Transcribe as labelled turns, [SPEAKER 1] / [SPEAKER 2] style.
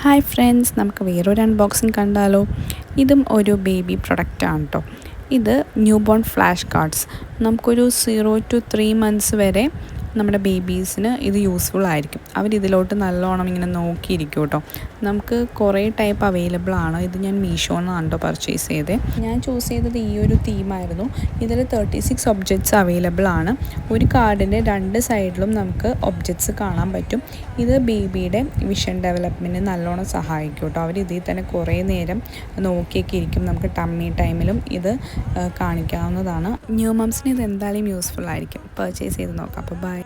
[SPEAKER 1] Hi friends, നമുക്ക് വേറൊരു unboxing കണ്ടാലോ. ഇതും ഒരു ബേബി പ്രൊഡക്റ്റാണ് കേട്ടോ. ഇത് ന്യൂ ബോൺ ഫ്ലാഷ് കാർഡ്സ്. നമുക്കൊരു 0 to 3 months വരെ നമ്മുടെ ബേബീസിന് ഇത് യൂസ്ഫുൾ ആയിരിക്കും. അവരിതിലോട്ട് നല്ലോണം ഇങ്ങനെ നോക്കിയിരിക്കും കേട്ടോ. നമുക്ക് കുറേ ടൈപ്പ് അവൈലബിൾ ആണ്. ഇത് ഞാൻ മീഷോന്നാണ് കേട്ടോ പർച്ചേസ് ചെയ്തത്. ഞാൻ ചൂസ് ചെയ്തത് ഈ ഒരു തീമായിരുന്നു. ഇതിൽ 36 ഒബ്ജക്ട്സ് അവൈലബിൾ ആണ്. ഒരു കാർഡിൻ്റെ 2 സൈഡിലും നമുക്ക് ഒബ്ജക്ട്സ് കാണാൻ പറ്റും. ഇത് ബേബിയുടെ വിഷൻ ഡെവലപ്മെൻറ്റിന് നല്ലോണം സഹായിക്കും കേട്ടോ. അവർ ഇതിൽ തന്നെ കുറേ നേരം നോക്കിയൊക്കെ ഇരിക്കും. നമുക്ക് ടമ്മി ടൈമിലും ഇത് കാണിക്കാവുന്നതാണ്. ന്യൂ മംസിന് ഇത് എന്തായാലും യൂസ്ഫുൾ ആയിരിക്കും. പർച്ചേസ് ചെയ്ത് നോക്കാം. അപ്പോൾ ബൈ.